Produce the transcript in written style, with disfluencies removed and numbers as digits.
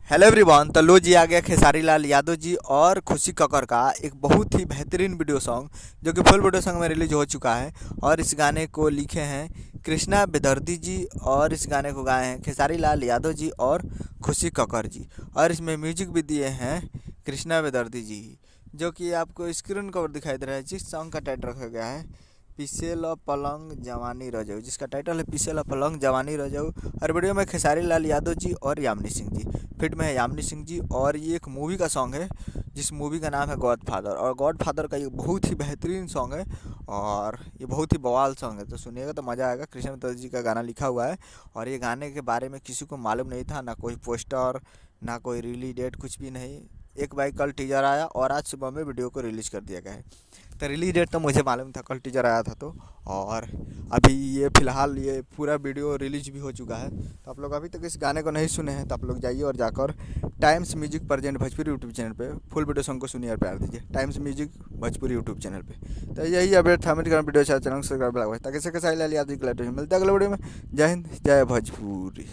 Hello everyone. तो लो जी आ गया खेसारी लाल यादव जी और खुशी कक्कर का एक बहुत ही बेहतरीन वीडियो सॉन्ग जो कि फुल वीडियो सॉन्ग में रिलीज हो चुका है। और इस गाने को लिखे हैं कृष्णा बेदर्दी जी और इस गाने को गाए हैं खेसारी लाल यादव जी और खुशी कक्कर जी। और इसमें म्यूजिक भी दिए हैं कृष्णा बेदर्दी जी, जो कि आपको स्क्रीन कवर दिखाई दे रहा है। जिस सॉन्ग का टाइटल रखा गया है पीसेला पलंग जवानी रह जाऊ, जिसका टाइटल है पीसेला पलंग जवानी रह जाऊ। और वीडियो में खेसारी लाल यादव जी और यामिनी सिंह जी फिट में है। यामिनी सिंह जी और ये एक मूवी का सॉन्ग है जिस मूवी का नाम है गॉड फादर। और गॉड फादर का ये बहुत ही बेहतरीन सॉन्ग है और ये बहुत ही बवाल सॉन्ग है, तो सुनिएगा तो मज़ा आएगा। कृष्ण बेदर्दी जी का गाना लिखा हुआ है और ये गाने के बारे में किसी को मालूम नहीं था, ना कोई पोस्टर ना कोई रिलीज डेट, कुछ भी नहीं। एक बाई कल टीजर आया और आज सुबह में वीडियो को रिलीज़ कर दिया गया है। तो रिलीज डेट तो मुझे मालूम था, कल टीजर आया था तो। और अभी ये फ़िलहाल ये पूरा वीडियो रिलीज भी हो चुका है। तो आप लोग अभी तक इस गाने को नहीं सुने हैं तो आप लोग जाइए और जाकर times music present Bhojpuri YouTube channel पे फुल वीडियो सॉन्ग को सुनिए और प्यार दीजिए। Times music Bhojpuri YouTube channel पे। तो यही अपडेट था मेरे वीडियो चैनल सब्सक्राइब ताकि से कैसा याद मिलता है अगले वीडियो में। जय हिंद जय भोजपुरी।